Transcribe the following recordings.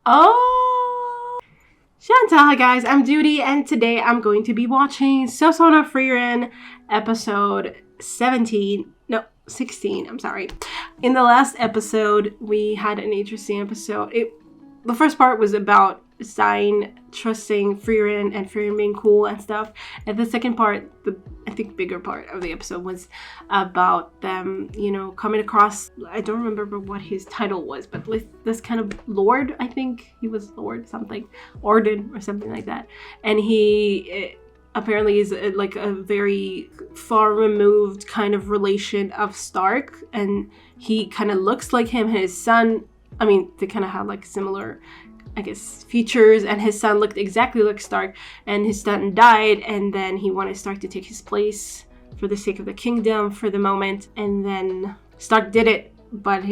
Oh! Show&tell, hi guys, I'm Judy, and today I'm going to be watching Sousou no Frieren episode 17. No, 16, I'm sorry. In the last episode, we had an interesting episode. The first part was about Sein trusting Frieren and Frieren being cool and stuff. And the second part, the I think bigger part of the episode, was about them, coming across, I don't remember what his title was, but this kind of lord, I think he was lord something, Orden or something like that. And he apparently is like a very far removed kind of relation of Stark, and he kind of looks like him. His son, I mean, they kind of have like similar, I guess, features, and his son looked exactly like Stark, and his son died, and then he wanted Stark to take his place for the sake of the kingdom for the moment, and then Stark did it, but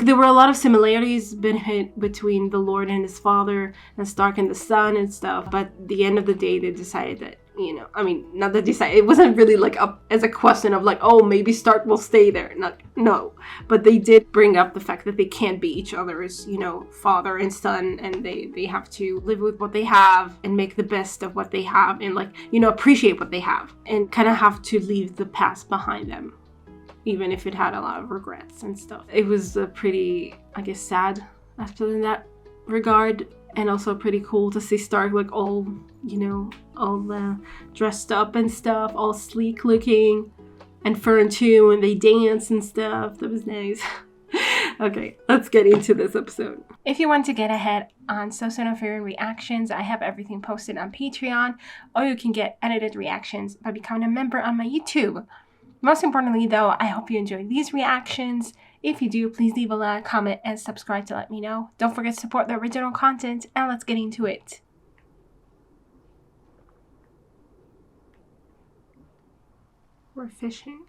there were a lot of similarities between the Lord and his father, and Stark and the son and stuff, but at the end of the day, they decided that, not that decided, it wasn't really like up as a question of like, oh, maybe Stark will stay there. No. But they did bring up the fact that they can't be each other's, father and son, and they have to live with what they have and make the best of what they have, and appreciate what they have, and kind of have to leave the past behind them, even if it had a lot of regrets and stuff. It was a pretty, I guess, sad episode in that regard. And also pretty cool to see Stark like all dressed up and stuff, all sleek looking. And Fern too, and they dance and stuff. That was nice. Okay, let's get into this episode. If you want to get ahead on Sousou no Frieren reactions, I have everything posted on Patreon, or you can get edited reactions by becoming a member on my YouTube. Most importantly though, I hope you enjoy these reactions. If you do, please leave a like, comment, and subscribe to let me know. Don't forget to support the original content, and let's get into it. We're fishing.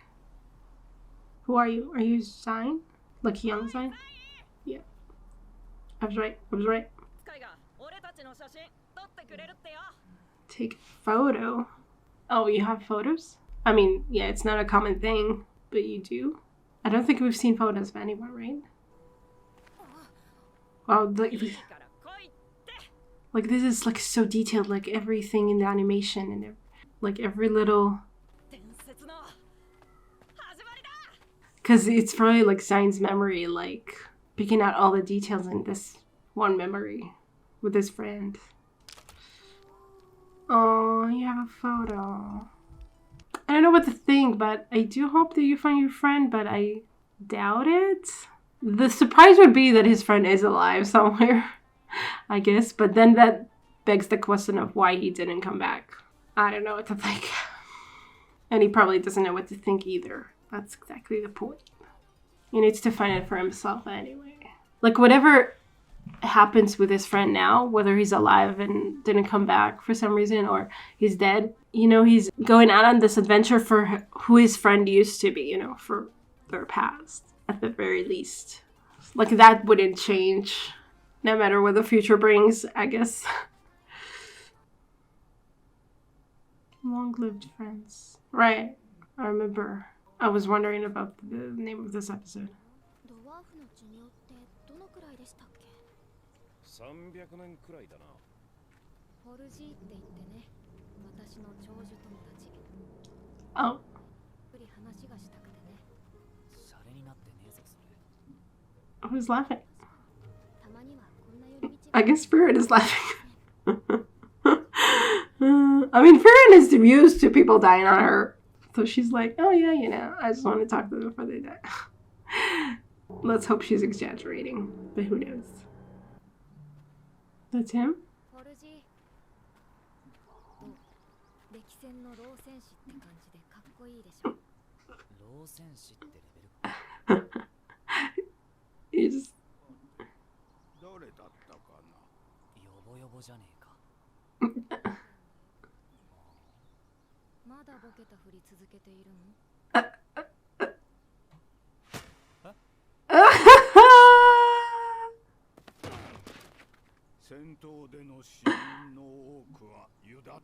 Who are you? Are you Sein? Like young Sein? Yeah. I was right. Take a photo. Oh, you have photos? I mean, yeah, it's not a common thing, but you do. I don't think we've seen photos of anyone, right? Wow, like this is like so detailed, like everything in the animation and like every little. Because it's probably like Sein's memory, like picking out all the details in this one memory with his friend. Oh, you have a photo. I don't know what to think, but I do hope that you find your friend, but I doubt it. The surprise would be that his friend is alive somewhere, I guess, but then that begs the question of why he didn't come back. I don't know what to think. And he probably doesn't know what to think either. That's exactly the point. He needs to find it for himself anyway. Like, whatever happens with his friend now, whether he's alive and didn't come back for some reason or he's dead, he's going out on this adventure for who his friend used to be, for their past at the very least. Like, that wouldn't change no matter what the future brings, I guess. Long-lived friends. Right. I remember. I was wondering about the name of this episode. 300年くらいだな。ホルジーって言ってね、私の長寿友達。Oh. 話がしたくてね。シャレになってねえぞそれ。Who's laughing? I guess Frieren is laughing. I mean, Frieren is used to people dying on her, so she's like, oh yeah, I just want to talk to them before they die. Let's hope she's exaggerating, but who knows? That's him? You just...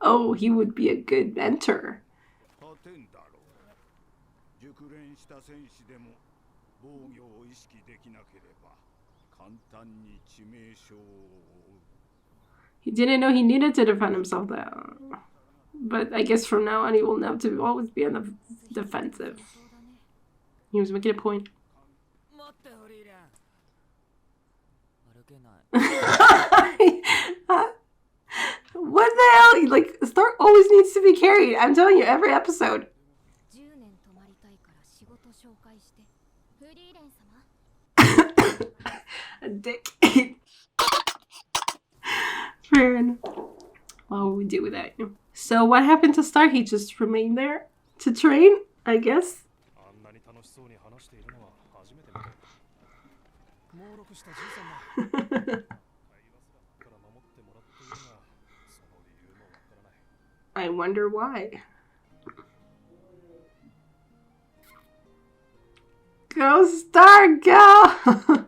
Oh, he would be a good mentor. He didn't know he needed to defend himself though. But I guess from now on he will know to always be on the defensive. He was making a point. What the hell? Like, Star always needs to be carried. I'm telling you, every episode. A dick. Frieren. What would we do with that? So what happened to Star? He just remained there to train, I guess. I wonder why. Go Star, go!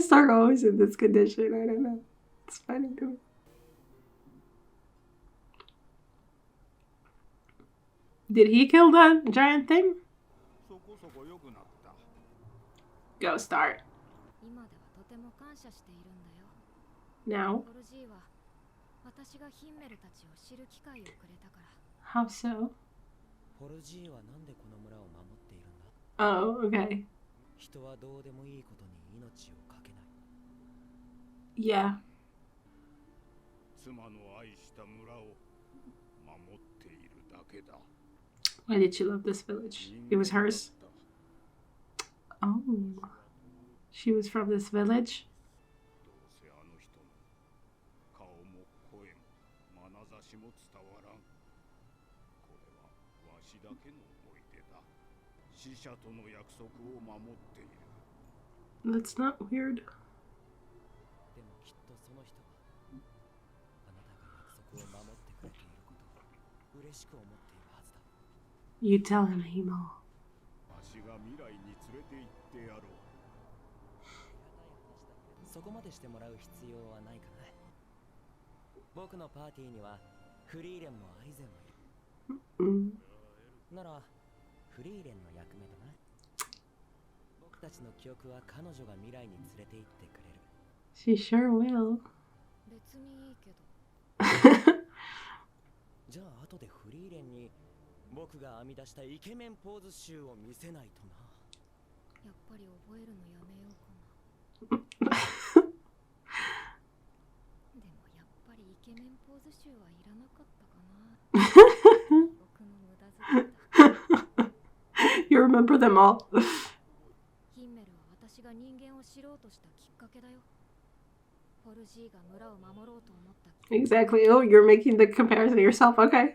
Star always in this condition. I don't know. It's funny to me. Did he kill the giant thing? Go Star. Now? How so? Oh, okay. Yeah. Why did she love this village? It was hers. Oh. She was from this village? That's not weird. You tell him, himmel. She sure will. You remember them all. Exactly. Oh, you're making the comparison yourself. Okay.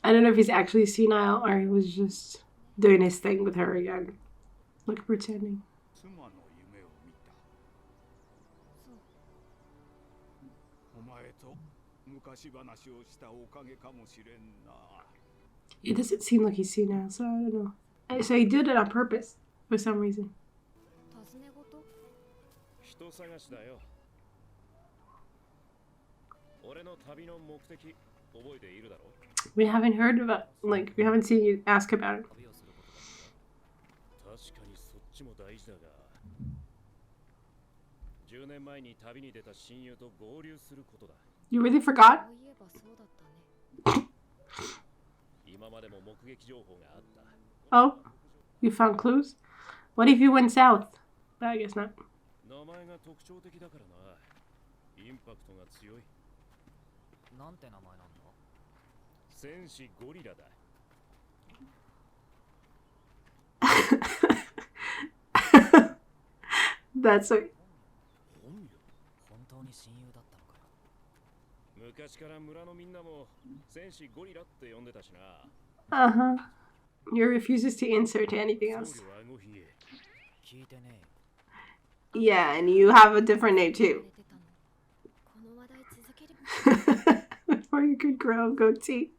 I don't know if he's actually senile or he was just doing his thing with her again. Like pretending. It doesn't seem like he's senile, so I don't know. So he did it on purpose for some reason. We haven't heard about, like, we haven't seen you ask about it. You really forgot? Oh, you found clues? What if you went south? I guess not. That's what. 本当に親友だったのかよ。昔から村のみんなも戦士ゴリラって呼んでたしな。Uh-huh. He refuses to insert anything else. 聞いてね Yeah, and you have a different name too. この話題続ける Before you could grow a goatee.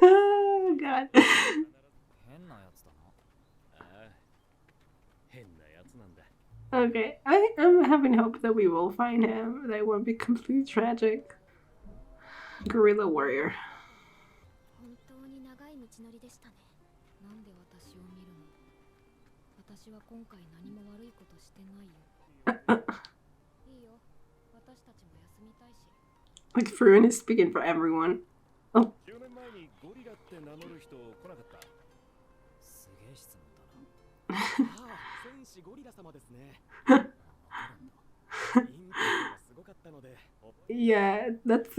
Oh, God. 変なやつだな。ああ、変なやつなんだ。 Okay, I'm having hope that we will find him. That it won't be completely tragic. Guerrilla warrior. 本当に長い道のりでしたね。なんで私を見るの？私は今回何も悪いことしてないよ。いいよ。私たちも休みたいし。 Like Frieren is speaking for everyone. Oh. 10年前にゴリラって名乗る人来なかった。すげえ質問だな。ああ、戦士ゴリラ様ですね。インパクトがすごかったので。 Yeah, that's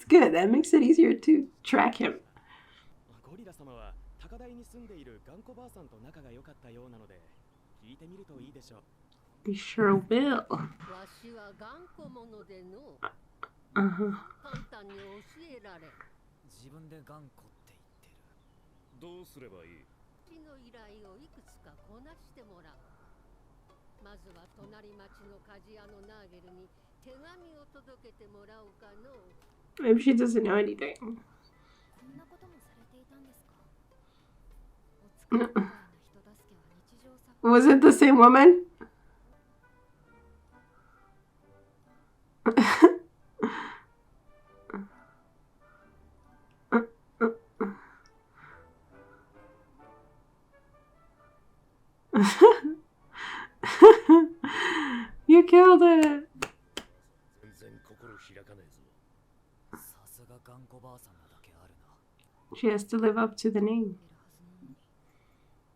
good. That makes it easier to track him. ゴリラ様は高台に住んでいる頑固ばあさんと仲が良かったようなので、聞いてみるといいでしょう。 We sure will. わしは頑固者での Uh-huh. 簡単に教えられん。自分で頑固って言ってる。どうすればいい？私の依頼をいくつかこなしてもらう。まずは隣町の鍛冶屋のナーゲルに手紙を届けてもらおうかの。 Maybe she doesn't know anything. こんなこともされていたんですか？お疲れみたいな人助けは日常茶飯。 Was it the same woman? You killed it. 全然心開かねえぞ。さすが頑固ばあさんなだけあるな。 She has to live up to the name.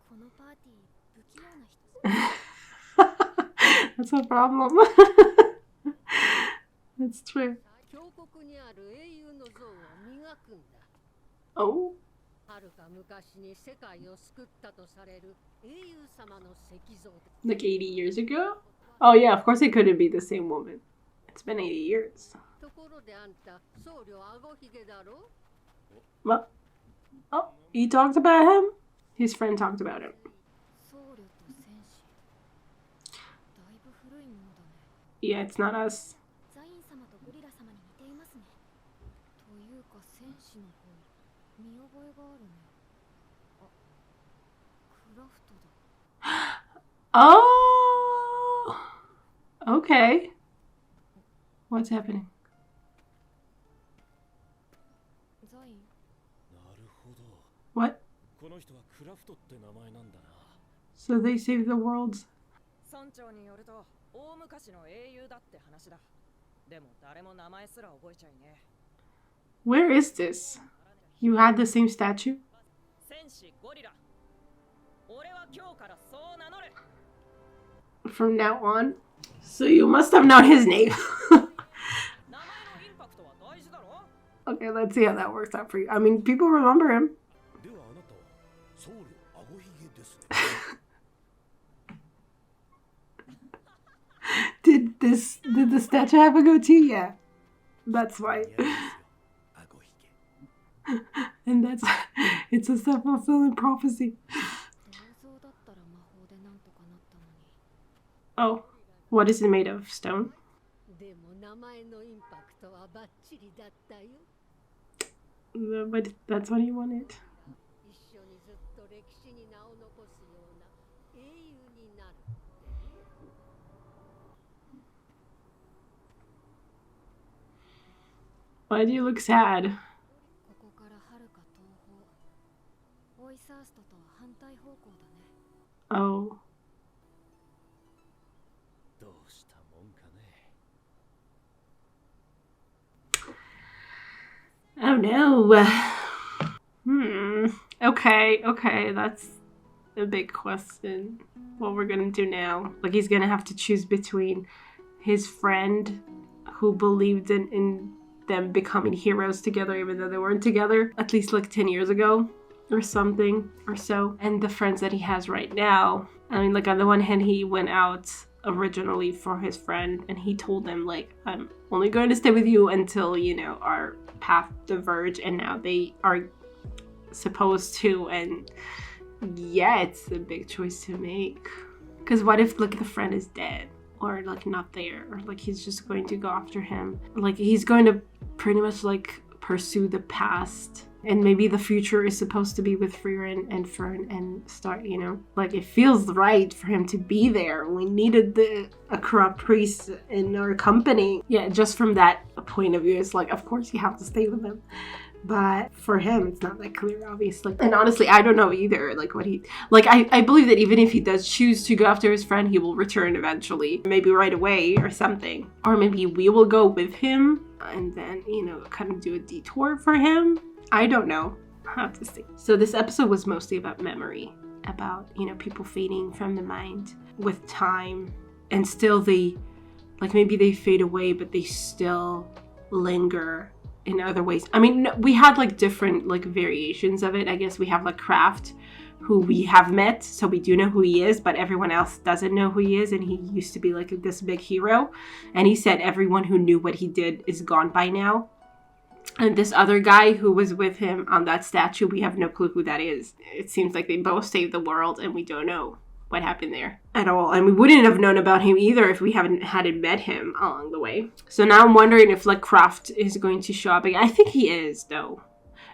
このパーティー不器用な人。 That's a problem. That's true. 峡谷にある英雄の像を磨くんだ。 Oh. はるか昔に世界を救ったとされる英雄様の石像で。 Like 80 years ago? Oh yeah, of course it couldn't be the same woman. It's been 80 years. ところであんた、僧侶あごひげだろ？ What? Oh, he talked about him? His friend talked about him. 僧侶と戦士。だいぶ古いものだね。 Yeah, it's not us. ザイン様とゴリラ様に似ていますね。というか戦士の方、見覚えがあるね。あ、クラフトだ。 Oh! Okay. What's happening? ザイン。なるほど。 What? この人はクラフトって名前なんだな。 So they saved the world. 村長によると大昔の英雄だって話だ。でも誰も名前すら覚えちゃいね。 Where is this? You had the same statue? 戦士ゴリラ。俺は今日からそう名乗る。 From now on? So you must have known his name. 名前のインパクトは大事だろ。 Okay, let's see how that works out for you. I mean, people remember him. ではあなたは僧侶あごひげですね。Did the statue have a goatee? Yeah. That's why. 似合いますよ。あごひげ。 And that's it's a self-fulfilling prophecy. 銅像だったら魔法でなんとかなったのに。 Oh, what is it made of? Stone? でも名前のインパクトはバッチリだったよ。 But that's what he wanted. 一緒にずっと歴史に名を残すような英雄になる。 Why do you look sad? ここからはるか東方。オイサーストとは反対方向だね。 Oh. どうしたもんかね。 Oh no. Okay, that's a big question. What we're gonna do now. Like he's gonna have to choose between his friend who believed in them becoming heroes together even though they weren't together, at least like 10 years ago or something or so. And the friends that he has right now, I mean, like on the one hand, he went out originally for his friend and he told them like, I'm only going to stay with you until, you know, our path diverge, and now they are supposed to. And yeah, it's a big choice to make, because what if like the friend is dead or like not there, or like he's just going to go after him, like he's going to pretty much like pursue the past, and maybe the future is supposed to be with Frieren and Fern and start, you know, like it feels right for him to be there. We needed a corrupt priest in our company. Yeah, just from that point of view, it's like, of course you have to stay with him. But for him, it's not that clear, obviously. And honestly, I don't know either, like what he... Like, I believe that even if he does choose to go after his friend, he will return eventually. Maybe right away or something. Or maybe we will go with him and then, you know, kind of do a detour for him. I don't know. I'll have to see. So this episode was mostly about memory. About, you know, people fading from the mind with time. And still they... Like, maybe they fade away, but they still linger in other ways. I mean, we had like different like variations of it. I guess we have like Kraft, who we have met, so we do know who he is, but everyone else doesn't know who he is, and he used to be like this big hero, and he said everyone who knew what he did is gone by now. And this other guy who was with him on that statue, we have no clue who that is. It seems like they both saved the world and we don't know what happened there at all, and we wouldn't have known about him either if we hadn't met him along the way. So now I'm wondering if like Kraft is going to show up again. I think he is, though.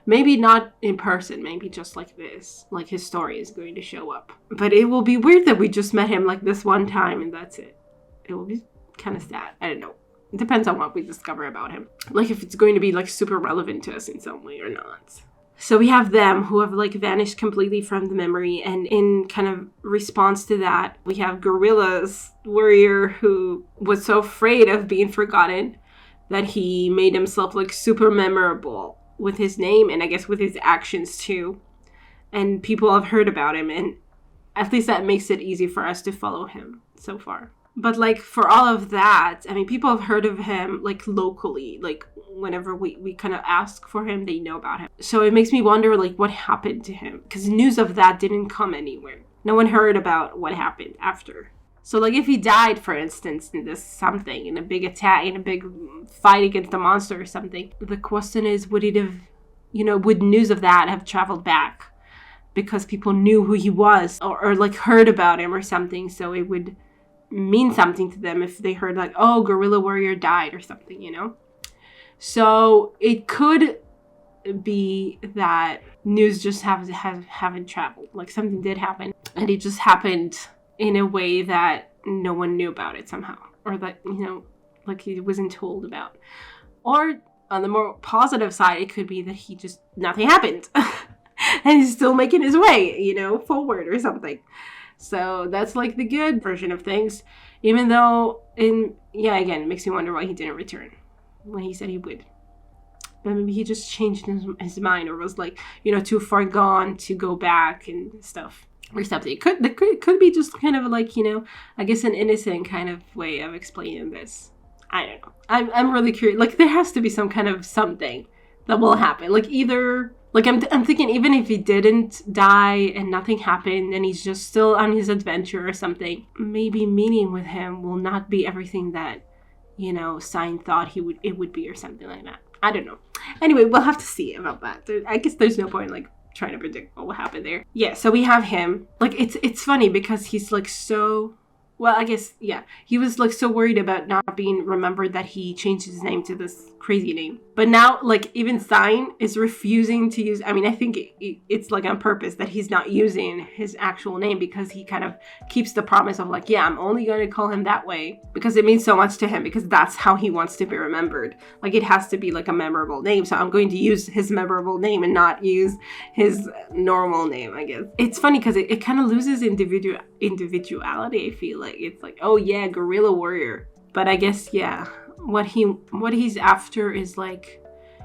Maybe not in person, maybe just like this, like his story is going to show up. But it will be weird that we just met him like this one time and that's it. It will be kind of sad. I don't know. It depends on what we discover about him, like if it's going to be like super relevant to us in some way or not. So we have them who have like vanished completely from the memory, and in kind of response to that, we have Gorilla's warrior who was so afraid of being forgotten that he made himself like super memorable with his name and I guess with his actions too. And people have heard about him, and at least that makes it easy for us to follow him so far. But like for all of that, I mean, people have heard of him like locally, like whenever we kind of ask for him, they know about him. So it makes me wonder like what happened to him, because news of that didn't come anywhere. No one heard about what happened after. So like if he died, for instance, in this something, in a big attack, in a big fight against a monster or something, the question is, would it have, you know, would news of that have traveled back because people knew who he was, or like heard about him or something, so it would mean something to them if they heard like, oh, Gorilla Warrior died or something, you know? So it could be that news just haven't traveled. Like something did happen and it just happened in a way that no one knew about it somehow, or that, you know, like he wasn't told about. Or on the more positive side, it could be that nothing happened and he's still making his way, you know, forward or something. So that's like the good version of things, even though again, it makes me wonder why he didn't return when he said he would. But maybe he just changed his mind, or was like, you know, too far gone to go back and stuff or something. It could be just kind of like, you know, I guess an innocent kind of way of explaining this. I don't know. I'm really curious. Like there has to be some kind of something that will happen. Like either... Like, I'm thinking even if he didn't die and nothing happened and he's just still on his adventure or something, maybe meeting with him will not be everything that, you know, Sein thought it would be or something like that. I don't know. Anyway, we'll have to see about that. I guess there's no point, like, trying to predict what will happen there. Yeah, so we have him. Like, it's funny because he's, like, so... Well, I guess, yeah. He was, like, so worried about not being remembered that he changed his name to this crazy name. But now, like, even Sein is refusing to use... I mean, I think it's, like, on purpose that he's not using his actual name, because he kind of keeps the promise of, like, yeah, I'm only going to call him that way because it means so much to him, because that's how he wants to be remembered. Like, it has to be, like, a memorable name. So I'm going to use his memorable name and not use his normal name, I guess. It's funny because it kind of loses individuality, I feel like. It's like, oh yeah, Gorilla Warrior. But I guess, yeah, what he's after is like,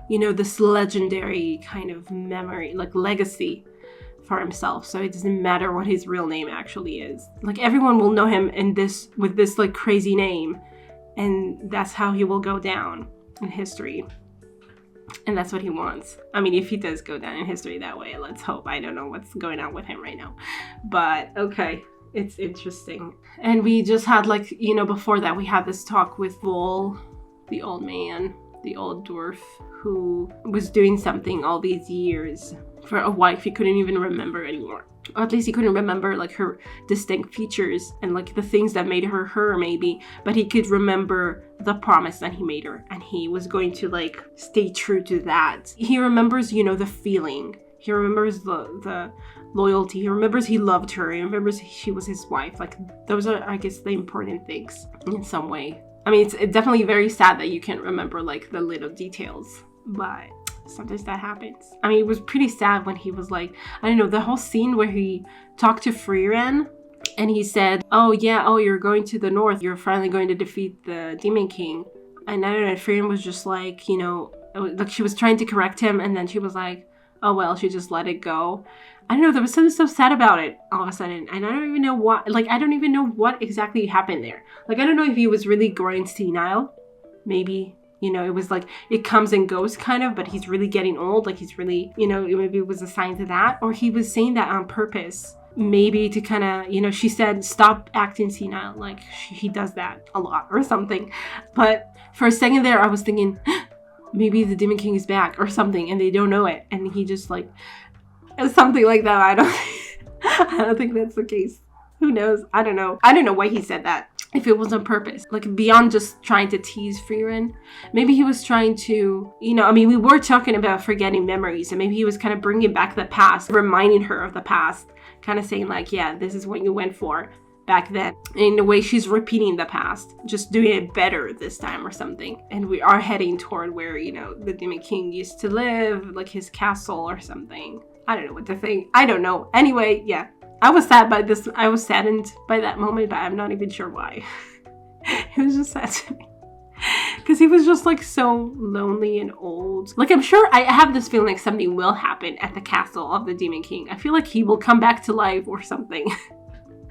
you know, this legendary kind of memory, like legacy for himself. So it doesn't matter what his real name actually is. Like everyone will know him with this like crazy name, and that's how he will go down in history. And that's what he wants. I mean, if he does go down in history that way, let's hope. I don't know what's going on with him right now. But okay, it's interesting. And we just had like, you know, before that we had this talk with Vol, the old man, the old dwarf who was doing something all these years for a wife he couldn't even remember anymore. Or at least he couldn't remember like her distinct features and like the things that made her her maybe, but he could remember the promise that he made her, and he was going to like stay true to that. He remembers, you know, the feeling. He remembers the loyalty. He remembers he loved her. He remembers she was his wife. Like those are, I guess, the important things in some way. I mean, it's definitely very sad that you can't remember like the little details, but sometimes that happens. I mean, it was pretty sad when he was like, I don't know, the whole scene where he talked to Frieren and he said, oh yeah, oh, you're going to the north. You're finally going to defeat the Demon King. And I don't know, Frieren was just like, you know, like she was trying to correct him and then she was like, oh well, she just let it go. I don't know, there was something so sad about it all of a sudden. And I don't even know what, like, I don't even know what exactly happened there. Like, I don't know if he was really growing senile. Maybe. You know, it was like, it comes and goes kind of, but he's really getting old. Like he's really, you know, maybe it was a sign to that. Or he was saying that on purpose. Maybe to kind of, you know, she said, stop acting senile. Like he does that a lot or something. But for a second there, I was thinking, maybe the Demon King is back or something and they don't know it. And he just like, something like that. I don't think that's the case. Who knows? I don't know. I don't know why he said that. If it was on purpose, like beyond just trying to tease Frieren, maybe he was trying to, you know, I mean, we were talking about forgetting memories, and maybe he was kind of bringing back the past, reminding her of the past, kind of saying like, yeah, this is what you went for back then. And in a way, she's repeating the past, just doing it better this time or something. And we are heading toward where, you know, the Demon King used to live, like his castle or something. I don't know what to think. I don't know. Anyway, yeah. I was sad by this. I was saddened by that moment, but I'm not even sure why. It was just sad to me. Because he was just like so lonely and old. Like I'm sure, I have this feeling like something will happen at the castle of the Demon King. I feel like he will come back to life or something.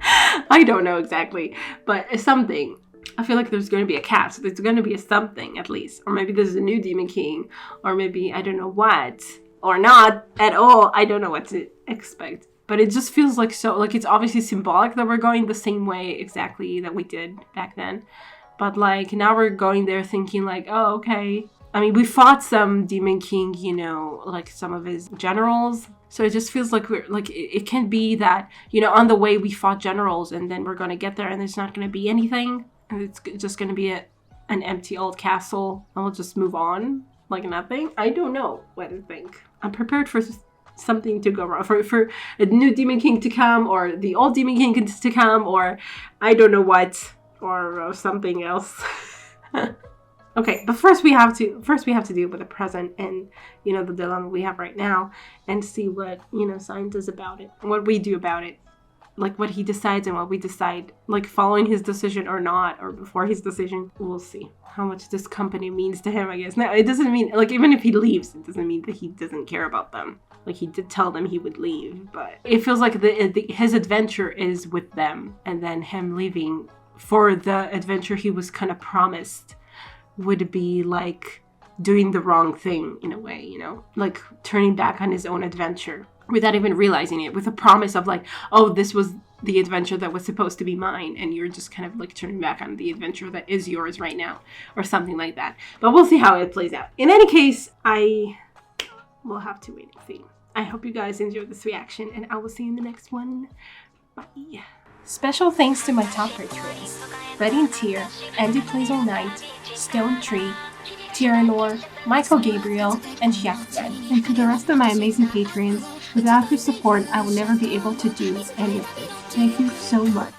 I don't know exactly, but it's something. I feel like there's going to be a cast. There's going to be a something at least. Or maybe there's a new Demon King. Or maybe I don't know what. Or not at all. I don't know what to expect. But it just feels like so, like it's obviously symbolic that we're going the same way exactly that we did back then. But like now we're going there thinking like, oh, okay. I mean, we fought some Demon King, you know, like some of his generals. So it just feels like we're like, it can be that, you know, on the way we fought generals and then we're going to get there and there's not going to be anything. And it's just going to be an empty old castle and we'll just move on like nothing. I don't know what to think. I'm prepared for something to go wrong, for a new Demon King to come, or the old Demon King to come, or I don't know what, or something else. Okay, but first we have to deal with the present and, you know, the dilemma we have right now, and see what, you know, Sein does about it, what we do about it, like what he decides and what we decide, like following his decision or not, or before his decision. We'll see how much this company means to him, I guess. No, it doesn't mean, like, even if he leaves, it doesn't mean that he doesn't care about them. Like, he did tell them he would leave, but it feels like his adventure is with them, and then him leaving for the adventure he was kind of promised would be like doing the wrong thing in a way, you know? Like turning back on his own adventure without even realizing it, with a promise of like, oh, this was the adventure that was supposed to be mine, and you're just kind of like turning back on the adventure that is yours right now, or something like that. But we'll see how it plays out. In any case, I will have to wait and see. I hope you guys enjoyed this reaction, and I will see you in the next one. Bye. Special thanks to my top patrons: Ready and Tier, Andy Plays All Night, Stone Tree, Tyrannor, Michael Gabriel, and Jack Fred. And to the rest of my amazing patrons, without your support, I will never be able to do any of this. Thank you so much.